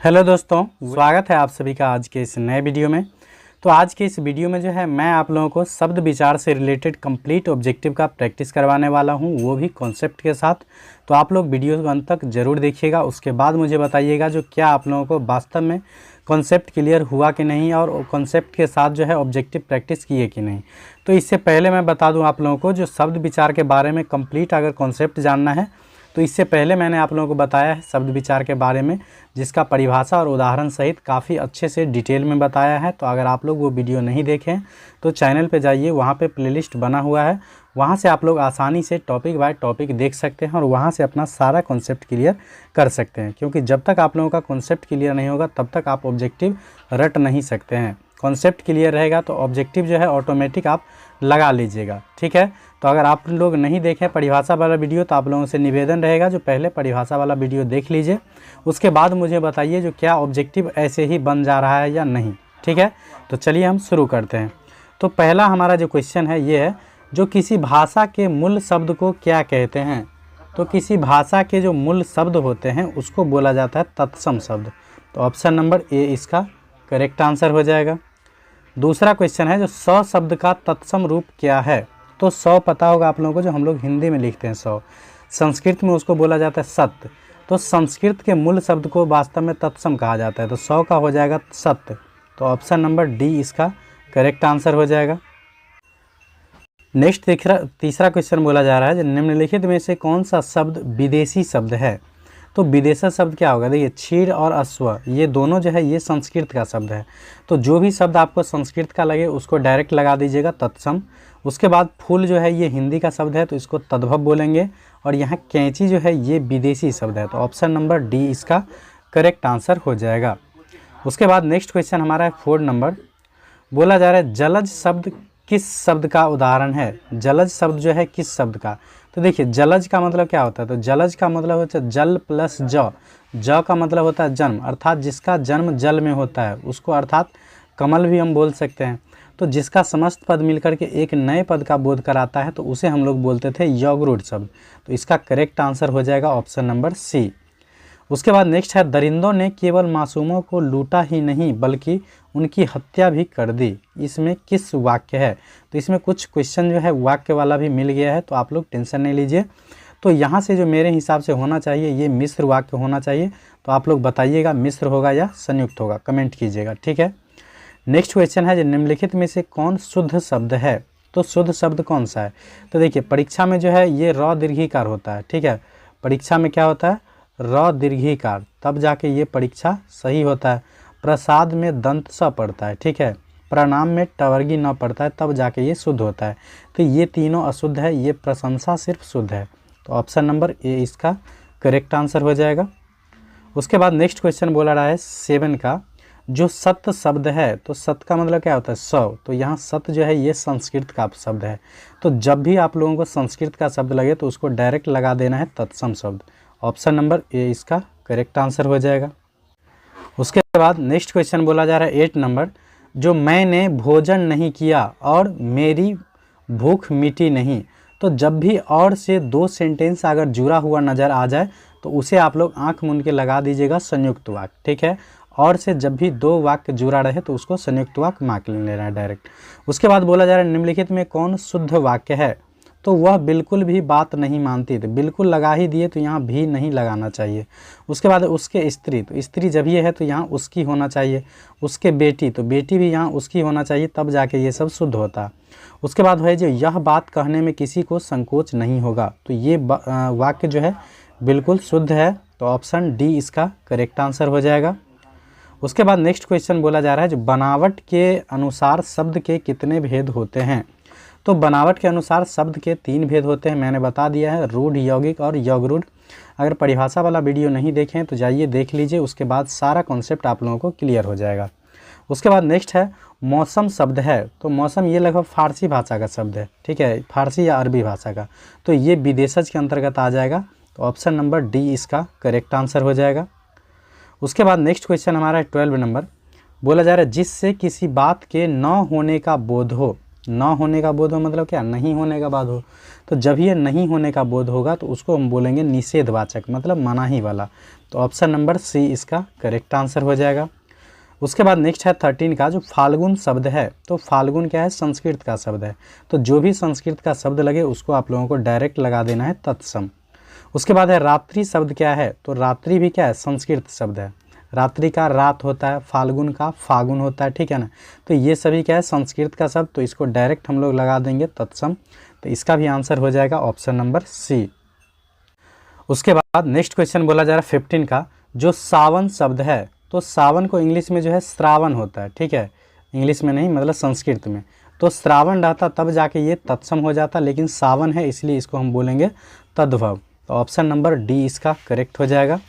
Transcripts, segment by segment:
Hello दोस्तों, स्वागत है आप सभी का आज के इस नए वीडियो में। तो आज के इस वीडियो में जो है मैं आप लोगों को शब्द विचार से रिलेटेड कंप्लीट ऑब्जेक्टिव का प्रैक्टिस करवाने वाला हूं, वो भी कॉन्सेप्ट के साथ। तो आप लोग वीडियो को अंत तक ज़रूर देखिएगा, उसके बाद मुझे बताइएगा जो क्या आप लोगों को वास्तव में कॉन्सेप्ट क्लियर हुआ कि नहीं और कॉन्सेप्ट के साथ जो है ऑब्जेक्टिव प्रैक्टिस किए कि नहीं। तो इससे पहले मैं बता दूँ आप लोगों को, जो शब्द विचार के बारे में कंप्लीट अगर कॉन्सेप्ट जानना है तो इससे पहले मैंने आप लोगों को बताया है शब्द विचार के बारे में, जिसका परिभाषा और उदाहरण सहित काफ़ी अच्छे से डिटेल में बताया है। तो अगर आप लोग वो वीडियो नहीं देखें तो चैनल पे जाइए, वहाँ पे प्लेलिस्ट बना हुआ है, वहाँ से आप लोग आसानी से टॉपिक बाय टॉपिक देख सकते हैं और वहाँ से अपना सारा कॉन्सेप्ट क्लियर कर सकते हैं। क्योंकि जब तक आप लोगों का कॉन्सेप्ट क्लियर नहीं होगा तब तक आप ऑब्जेक्टिव रट नहीं सकते हैं। कॉन्सेप्ट क्लियर रहेगा तो ऑब्जेक्टिव जो है ऑटोमेटिक आप लगा लीजिएगा, ठीक है। तो अगर आप लोग नहीं देखें परिभाषा वाला वीडियो तो आप लोगों से निवेदन रहेगा जो पहले परिभाषा वाला वीडियो देख लीजिए, उसके बाद मुझे बताइए जो क्या ऑब्जेक्टिव ऐसे ही बन जा रहा है या नहीं, ठीक है। तो चलिए हम शुरू करते हैं। तो पहला हमारा जो क्वेश्चन है ये है, जो किसी भाषा के मूल शब्द को क्या कहते हैं। तो किसी भाषा के जो मूल शब्द होते हैं उसको बोला जाता है तत्सम शब्द। तो ऑप्शन नंबर ए इसका करेक्ट आंसर हो जाएगा। दूसरा क्वेश्चन है, जो सौ शब्द का तत्सम रूप क्या है। तो सौ पता होगा आप लोगों को, जो हम लोग हिंदी में लिखते हैं सौ, संस्कृत में उसको बोला जाता है सत्य। तो संस्कृत के मूल शब्द को वास्तव में तत्सम कहा जाता है, तो सौ का हो जाएगा सत्य। तो ऑप्शन नंबर डी इसका करेक्ट आंसर हो जाएगा। नेक्स्ट तीसरा क्वेश्चन बोला जा रहा है, जो निम्नलिखित में से कौन सा शब्द विदेशी शब्द है। तो विदेशी शब्द क्या होगा, देखिए क्षीर और अश्व ये दोनों जो है ये संस्कृत का शब्द है। तो जो भी शब्द आपको संस्कृत का लगे उसको डायरेक्ट लगा दीजिएगा तत्सम। उसके बाद फूल जो है ये हिंदी का शब्द है तो इसको तद्भव बोलेंगे, और यहाँ कैंची जो है ये विदेशी शब्द है। तो ऑप्शन नंबर डी इसका करेक्ट आंसर हो जाएगा। उसके बाद नेक्स्ट क्वेश्चन हमारा है 4 नंबर, बोला जा रहा है जलज शब्द किस शब्द का उदाहरण है। जलज शब्द जो है किस शब्द का। तो देखिए जलज का मतलब क्या होता है, तो जलज का मतलब होता है जल प्लस ज का मतलब होता है जन्म, अर्थात जिसका जन्म जल में होता है उसको अर्थात कमल भी हम बोल सकते हैं। तो जिसका समस्त पद मिलकर के एक नए पद का बोध कराता है तो उसे हम लोग बोलते थे यौगरूढ़ शब्द। तो इसका करेक्ट आंसर हो जाएगा ऑप्शन नंबर सी। उसके बाद नेक्स्ट है, दरिंदों ने केवल मासूमों को लूटा ही नहीं बल्कि उनकी हत्या भी कर दी। इसमें किस वाक्य है। तो इसमें कुछ क्वेश्चन जो है वाक्य वाला भी मिल गया है, तो आप लोग टेंशन नहीं लीजिए। तो यहाँ से जो मेरे हिसाब से होना चाहिए ये मिश्र वाक्य होना चाहिए। तो आप लोग बताइएगा मिश्र होगा या संयुक्त होगा, कमेंट कीजिएगा, ठीक है। नेक्स्ट क्वेश्चन है, जो निम्नलिखित में से कौन शुद्ध शब्द है। तो शुद्ध शब्द कौन सा है। तो देखिए परीक्षा में जो है ये र दीर्घिकार होता है, ठीक है। परीक्षा में क्या होता है, र दीर्घिकार, तब जाके ये परीक्षा सही होता है। प्रसाद में दंत स पड़ता है, ठीक है। प्रणाम में टवर्गी न पड़ता है, तब जाके ये शुद्ध होता है। तो ये तीनों अशुद्ध है, ये प्रशंसा सिर्फ शुद्ध है। तो ऑप्शन नंबर ए इसका करेक्ट आंसर हो जाएगा। उसके बाद नेक्स्ट क्वेश्चन बोला रहा है 7 का, जो सत्य शब्द है। तो सत्य का मतलब क्या होता है 100। तो यहाँ सत्य जो है ये संस्कृत का शब्द है। तो जब भी आप लोगों को संस्कृत का शब्द लगे तो उसको डायरेक्ट लगा देना है तत्सम शब्द। ऑप्शन नंबर ए इसका करेक्ट आंसर हो जाएगा। उसके बाद नेक्स्ट क्वेश्चन बोला जा रहा है 8 नंबर, जो मैंने भोजन नहीं किया और मेरी भूख मिटी नहीं। तो जब भी और से 2 सेंटेंस अगर जुड़ा हुआ नज़र आ जाए तो उसे आप लोग आंख मूंद के लगा दीजिएगा संयुक्त वाक्य, ठीक है। और से जब भी 2 वाक्य जुड़ा रहे तो उसको संयुक्त वाक्य मान लेना है डायरेक्ट। उसके बाद बोला जा रहा है निम्नलिखित में कौन शुद्ध वाक्य है। तो वह बिल्कुल भी बात नहीं मानती, तो बिल्कुल लगा ही दिए तो यहाँ भी नहीं लगाना चाहिए। उसके बाद उसके स्त्री, तो स्त्री जब ये है तो यहाँ उसकी होना चाहिए। उसके बेटी, तो बेटी भी यहाँ उसकी होना चाहिए, तब जाके ये सब शुद्ध होता। उसके बाद है जो यह बात कहने में किसी को संकोच नहीं होगा। तो ये वाक्य जो है बिल्कुल शुद्ध है। तो ऑप्शन डी इसका करेक्ट आंसर हो जाएगा। उसके बाद नेक्स्ट क्वेश्चन बोला जा रहा है, जो बनावट के अनुसार शब्द के कितने भेद होते हैं। तो बनावट के अनुसार शब्द के 3 भेद होते हैं, मैंने बता दिया है, रूढ़, यौगिक और यौगरूढ़। अगर परिभाषा वाला वीडियो नहीं देखें तो जाइए देख लीजिए, उसके बाद सारा कॉन्सेप्ट आप लोगों को क्लियर हो जाएगा। उसके बाद नेक्स्ट है मौसम शब्द है। तो मौसम ये लगभग फारसी भाषा का शब्द है, ठीक है, फारसी या अरबी भाषा का। तो ये विदेशज के अंतर्गत आ जाएगा। तो ऑप्शन नंबर डी इसका करेक्ट आंसर हो जाएगा। उसके बाद नेक्स्ट क्वेश्चन हमारा है 12 नंबर, बोला जा रहा है जिससे किसी बात के न होने का बोध हो। ना होने का बोध हो मतलब क्या, नहीं होने का बोध हो। तो जब ये नहीं होने का बोध होगा तो उसको हम बोलेंगे निषेधवाचक, मतलब मनाही वाला। तो ऑप्शन नंबर सी इसका करेक्ट आंसर हो जाएगा। उसके बाद नेक्स्ट है 13 का, जो फाल्गुन शब्द है। तो फाल्गुन क्या है, संस्कृत का शब्द है। तो जो भी संस्कृत का शब्द लगे उसको आप लोगों को डायरेक्ट लगा देना है तत्सम। उसके बाद है रात्रि शब्द क्या है। तो रात्रि भी क्या है, संस्कृत शब्द है। रात्रि का रात होता है, फाल्गुन का फागुन होता है, ठीक है ना। तो ये सभी क्या है, संस्कृत का शब्द। तो इसको डायरेक्ट हम लोग लगा देंगे तत्सम। तो इसका भी आंसर हो जाएगा ऑप्शन नंबर सी। उसके बाद नेक्स्ट क्वेश्चन बोला जा रहा है 15 का, जो सावन शब्द है। तो सावन को इंग्लिश में जो है श्रावण होता है, ठीक है, इंग्लिश में नहीं मतलब संस्कृत में। तो श्रावण रहता तब जाके ये तत्सम हो जाता, लेकिन सावन है इसलिए इसको हम बोलेंगे तद्भव। तो ऑप्शन नंबर डी इसका करेक्ट हो जाएगा।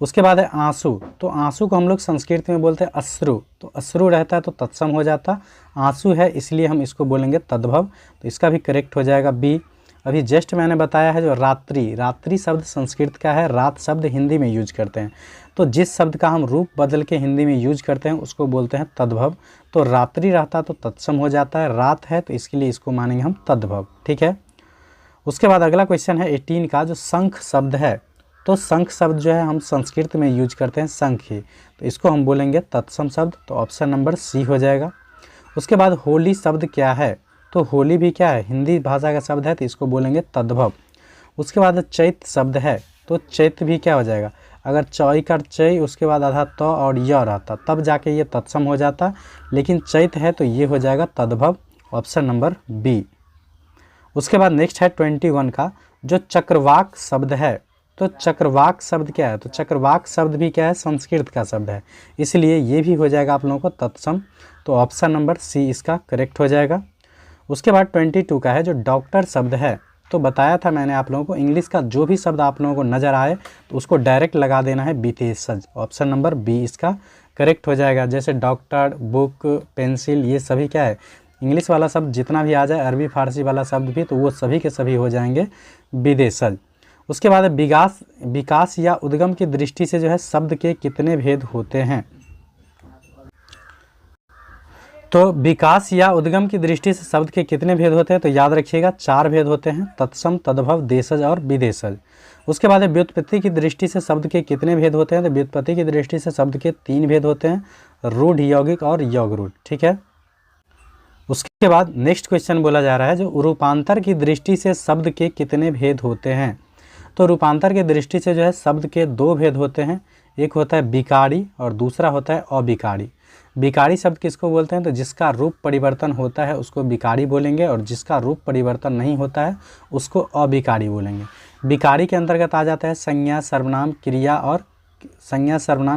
उसके बाद है आंसू। तो आंसू को हम लोग संस्कृत में बोलते हैं अश्रु। तो अश्रु रहता है तो तत्सम हो जाता, आंसू है इसलिए हम इसको बोलेंगे तद्भव। तो इसका भी करेक्ट हो जाएगा बी। अभी जस्ट मैंने बताया है जो रात्रि, रात्रि शब्द संस्कृत का है, रात शब्द हिंदी में यूज करते हैं। तो जिस शब्द का हम रूप बदल के हिंदी में यूज करते हैं उसको बोलते हैं तद्भव। तो रात्रि रहता तो तत्सम हो जाता है, रात है तो इसके लिए इसको मानेंगे हम तद्भव, ठीक है। उसके बाद अगला क्वेश्चन है 18 का, जो शंख शब्द है। तो शंख शब्द जो है हम संस्कृत में यूज करते हैं शंख ही, तो इसको हम बोलेंगे तत्सम शब्द। तो ऑप्शन नंबर सी हो जाएगा। उसके बाद होली शब्द क्या है। तो होली भी क्या है, हिंदी भाषा का शब्द है, तो इसको बोलेंगे तद्भव। उसके बाद चैत शब्द है। तो चैत भी क्या हो जाएगा, अगर चौई का चै उसके बाद आधा त और य रहता तब जाके ये तत्सम हो जाता, लेकिन चैत है तो ये हो जाएगा तद्भव, ऑप्शन नंबर बी। उसके बाद नेक्स्ट है 21 का, जो चक्रवाक शब्द है। तो चक्रवाक शब्द क्या है। तो चक्रवाक शब्द भी क्या है, संस्कृत का शब्द है, इसलिए ये भी हो जाएगा आप लोगों को तत्सम। तो ऑप्शन नंबर सी इसका करेक्ट हो जाएगा। उसके बाद 22 का है, जो डॉक्टर शब्द है। तो बताया था मैंने आप लोगों को, इंग्लिश का जो भी शब्द आप लोगों को नज़र आए तो उसको डायरेक्ट लगा देना है विशेषण। ऑप्शन नंबर बी इसका करेक्ट हो जाएगा। जैसे डॉक्टर, बुक, पेंसिल, ये सभी क्या है, इंग्लिश वाला शब्द जितना भी आ जाए, अरबी फारसी वाला शब्द भी, तो वो सभी के सभी हो जाएंगे विदेशज। उसके बाद विकास या उद्गम की दृष्टि से जो है शब्द के कितने भेद होते हैं। तो विकास या उद्गम की दृष्टि से शब्द के कितने भेद होते हैं। तो याद रखिएगा 4 भेद होते हैं, तत्सम, तद्भव, देशज और विदेशज। उसके बाद व्युत्पत्ति की दृष्टि से शब्द के कितने भेद होते हैं। तो व्युत्पत्ति की दृष्टि से शब्द के 3 भेद होते हैं, रूढ़, यौगिक और यौगरूढ़, ठीक है। उसके बाद नेक्स्ट क्वेश्चन बोला जा रहा है, जो रूपांतर की दृष्टि से शब्द के कितने भेद होते हैं। तो रूपांतर की दृष्टि से जो है शब्द के 2 भेद होते हैं, एक होता है विकारी और दूसरा होता है अविकारी। विकारी शब्द किसको बोलते हैं, तो जिसका रूप परिवर्तन होता है उसको विकारी बोलेंगे, और जिसका रूप परिवर्तन नहीं होता है उसको अविकारी बोलेंगे। विकारी के अंतर्गत आ जाता है संज्ञा, सर्वनाम,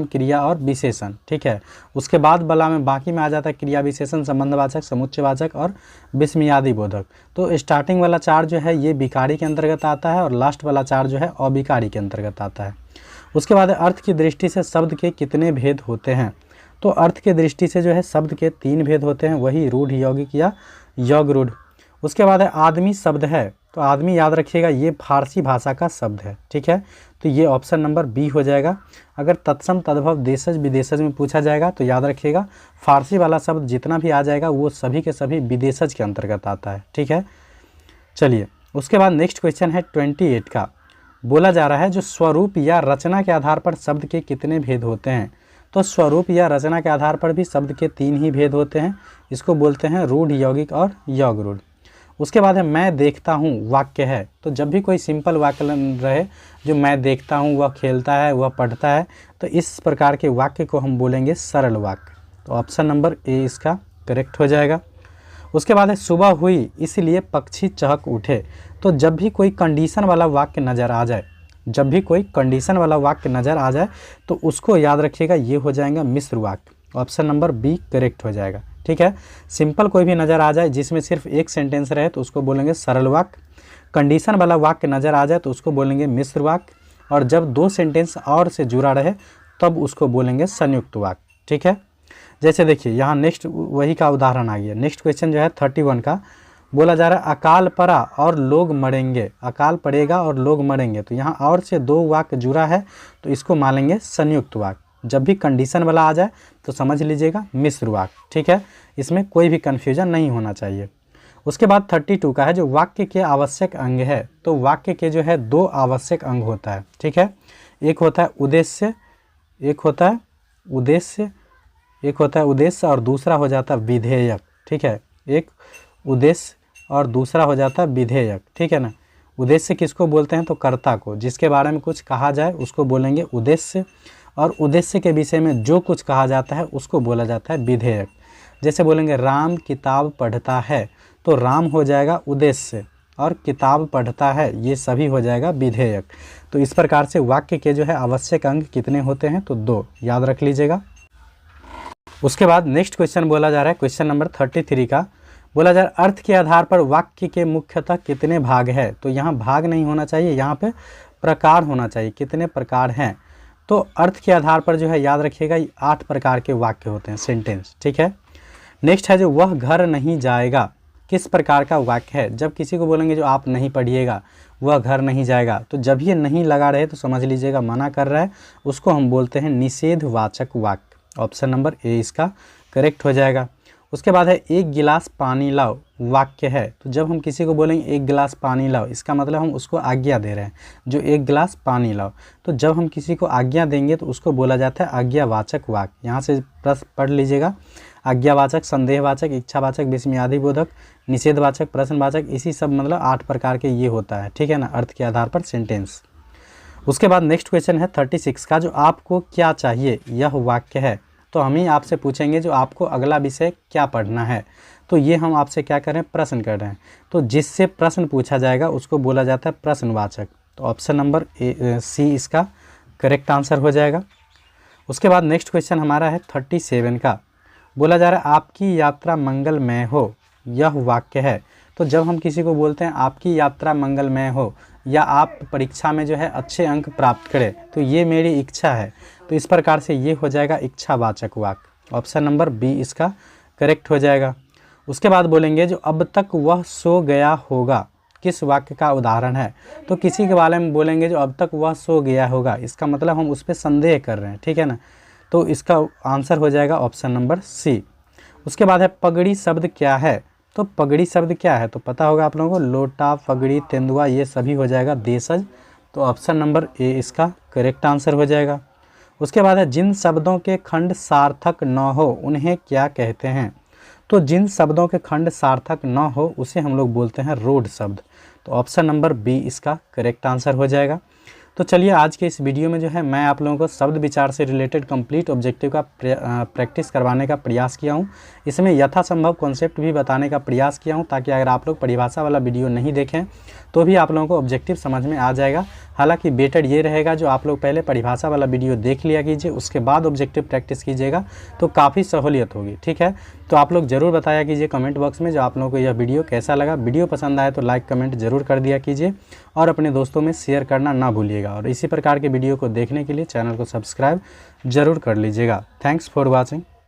क्रिया और विशेषण, ठीक है। उसके बाद वाला में बाकी में आ जाता है क्रिया, विशेषण, संबंधवाचक, समुच्चयवाचक और विस्मयादि बोधक। तो स्टार्टिंग वाला 4 जो है ये विकारी के अंतर्गत आता है, और लास्ट वाला 4 जो है अविकारी के अंतर्गत आता है। उसके बाद अर्थ की दृष्टि से शब्द के कितने भेद होते हैं। तो अर्थ के दृष्टि से जो है शब्द के 3 भेद होते हैं, वही रूढ़, यौगिक या यौगरूढ़। उसके बाद है आदमी शब्द है। तो आदमी याद रखिएगा ये फारसी भाषा का शब्द है, ठीक है। तो ये ऑप्शन नंबर बी हो जाएगा। अगर तत्सम, तद्भव, देशज, विदेशज में पूछा जाएगा तो याद रखिएगा फारसी वाला शब्द जितना भी आ जाएगा वो सभी के सभी विदेशज के अंतर्गत आता है, ठीक है। चलिए उसके बाद नेक्स्ट क्वेश्चन है 28 का, बोला जा रहा है जो स्वरूप या रचना के आधार पर शब्द के कितने भेद होते हैं। तो स्वरूप या रचना के आधार पर भी शब्द के 3 ही भेद होते हैं, इसको बोलते हैं रूढ़, यौगिक और यौगरूढ़। उसके बाद है मैं देखता हूँ वाक्य है। तो जब भी कोई सिंपल वाक्य रहे, जो मैं देखता हूँ, वह खेलता है, वह पढ़ता है, तो इस प्रकार के वाक्य को हम बोलेंगे सरल वाक्य। तो ऑप्शन नंबर ए इसका करेक्ट हो जाएगा। उसके बाद है सुबह हुई इसलिए पक्षी चहक उठे। तो जब भी कोई कंडीशन वाला वाक्य नज़र आ जाए, तो उसको याद रखिएगा ये हो जाएगा मिश्र वाक्य। ऑप्शन नंबर बी करेक्ट हो जाएगा, ठीक है। सिंपल कोई भी नज़र आ जाए जिसमें सिर्फ एक सेंटेंस रहे तो उसको बोलेंगे सरल वाक्य। कंडीशन वाला वाक्य नज़र आ जाए तो उसको बोलेंगे मिश्र वाक्य, और जब 2 सेंटेंस और से जुड़ा रहे तब उसको बोलेंगे संयुक्त वाक्य, ठीक है। जैसे देखिए यहाँ नेक्स्ट वही का उदाहरण आ गया। नेक्स्ट क्वेश्चन जो है 31 का, बोला जा रहा है अकाल पड़ा और लोग मरेंगे। अकाल पड़ेगा और लोग मरेंगे, तो यहाँ और से 2 वाक्य जुड़ा है तो इसको मानेंगे संयुक्त वाक्य। जब भी कंडीशन वाला आ जाए तो समझ लीजिएगा मिश्र वाक्य, ठीक है। इसमें कोई भी कन्फ्यूजन नहीं होना चाहिए। उसके बाद 32 का है जो वाक्य के आवश्यक अंग है। तो वाक्य के जो है 2 आवश्यक अंग होता है, ठीक है। एक होता है उद्देश्य, एक होता है उद्देश्य, एक होता है उद्देश्य और दूसरा हो जाता है विधेयक, ठीक है। एक उद्देश्य और दूसरा हो जाता है विधेयक, ठीक है ना। उद्देश्य किसको बोलते हैं, तो कर्ता को, जिसके बारे में कुछ कहा जाए उसको बोलेंगे उद्देश्य, और उद्देश्य के विषय में जो कुछ कहा जाता है उसको बोला जाता है विधेयक। जैसे बोलेंगे राम किताब पढ़ता है, तो राम हो जाएगा उद्देश्य और किताब पढ़ता है ये सभी हो जाएगा विधेयक। तो इस प्रकार से वाक्य के जो है आवश्यक अंग कितने होते हैं, तो 2, याद रख लीजिएगा। उसके बाद नेक्स्ट क्वेश्चन बोला जा रहा है, क्वेश्चन नंबर 33 का बोला जा रहा है अर्थ के आधार पर वाक्य के मुख्यतः कितने भाग है। तो यहाँ भाग नहीं होना चाहिए, यहाँ पे प्रकार होना चाहिए, कितने प्रकार हैं। तो अर्थ के आधार पर जो है याद रखिएगा 8 प्रकार के वाक्य होते हैं, सेंटेंस, ठीक है। नेक्स्ट है जो वह घर नहीं जाएगा, किस प्रकार का वाक्य है। जब किसी को बोलेंगे जो आप नहीं पढ़िएगा, वह घर नहीं जाएगा, तो जब ये नहीं लगा रहे तो समझ लीजिएगा मना कर रहा है, उसको हम बोलते हैं निषेधवाचक वाक्य। ऑप्शन नंबर ए इसका करेक्ट हो जाएगा। उसके बाद है एक गिलास पानी लाओ, वाक्य है। तो जब हम किसी को बोलेंगे एक गिलास पानी लाओ, इसका मतलब हम उसको आज्ञा दे रहे हैं, जो एक गिलास पानी लाओ। तो जब हम किसी को आज्ञा देंगे तो उसको बोला जाता है आज्ञावाचक वाक्य। यहाँ से प्रश्न पढ़ लीजिएगा, आज्ञावाचक, संदेहवाचक, इच्छावाचक, विस्मयादिबोधक, निषेधवाचक, प्रश्नवाचक, इसी सब मतलब 8 प्रकार के ये होता है, ठीक है ना, अर्थ के आधार पर सेंटेंस। उसके बाद नेक्स्ट क्वेश्चन है 36 का जो आपको क्या चाहिए, यह वाक्य है। तो हम ही आपसे पूछेंगे जो आपको अगला विषय क्या पढ़ना है। तो ये हम आपसे क्या कर रहे हैं, प्रश्न कर रहे हैं। तो जिससे प्रश्न पूछा जाएगा उसको बोला जाता है प्रश्नवाचक। तो ऑप्शन नंबर सी इसका करेक्ट आंसर हो जाएगा। उसके बाद नेक्स्ट क्वेश्चन हमारा है 37 का, बोला जा रहा है आपकी यात्रा मंगलमय हो, यह वाक्य है। तो जब हम किसी को बोलते हैं आपकी यात्रा मंगलमय हो या आप परीक्षा में जो है अच्छे अंक प्राप्त करें, तो ये मेरी इच्छा है। तो इस प्रकार से ये हो जाएगा इच्छावाचक वाक्य। ऑप्शन नंबर बी इसका करेक्ट हो जाएगा। उसके बाद बोलेंगे जो अब तक वह सो गया होगा, किस वाक्य का उदाहरण है। तो किसी के बारे में बोलेंगे जो अब तक वह सो गया होगा, इसका मतलब हम उस पर संदेह कर रहे हैं, ठीक है ना। तो इसका आंसर हो जाएगा ऑप्शन नंबर सी। उसके बाद है पगड़ी शब्द क्या है। तो पगड़ी शब्द क्या है तो पता होगा आप लोगों को, लोटा, पगड़ी, तेंदुआ, ये सभी हो जाएगा देशज। तो ऑप्शन नंबर ए इसका करेक्ट आंसर हो जाएगा। उसके बाद है जिन शब्दों के खंड सार्थक न हो उन्हें क्या कहते हैं। तो जिन शब्दों के खंड सार्थक न हो उसे हम लोग बोलते हैं रूढ़ शब्द। तो ऑप्शन नंबर बी इसका करेक्ट आंसर हो जाएगा। तो चलिए आज के इस वीडियो में जो है मैं आप लोगों को शब्द विचार से रिलेटेड कंप्लीट ऑब्जेक्टिव का प्रैक्टिस करवाने का प्रयास किया हूं। इसमें यथासंभव कॉन्सेप्ट भी बताने का प्रयास किया हूं, ताकि अगर आप लोग परिभाषा वाला वीडियो नहीं देखें तो भी आप लोगों को ऑब्जेक्टिव समझ में आ जाएगा। हालांकि बेटर ये रहेगा जो आप लोग पहले परिभाषा वाला वीडियो देख लिया कीजिए, उसके बाद ऑब्जेक्टिव प्रैक्टिस कीजिएगा, तो काफ़ी सहूलियत होगी, ठीक है। तो आप लोग ज़रूर बताया कीजिए कमेंट बॉक्स में जो आप लोगों को यह वीडियो कैसा लगा। वीडियो पसंद आए तो लाइक कमेंट जरूर कर दिया कीजिए और अपने दोस्तों में शेयर करना ना भूलिएगा। और इसी प्रकार के वीडियो को देखने के लिए चैनल को सब्सक्राइब जरूर कर लीजिएगा। Thanks for watching.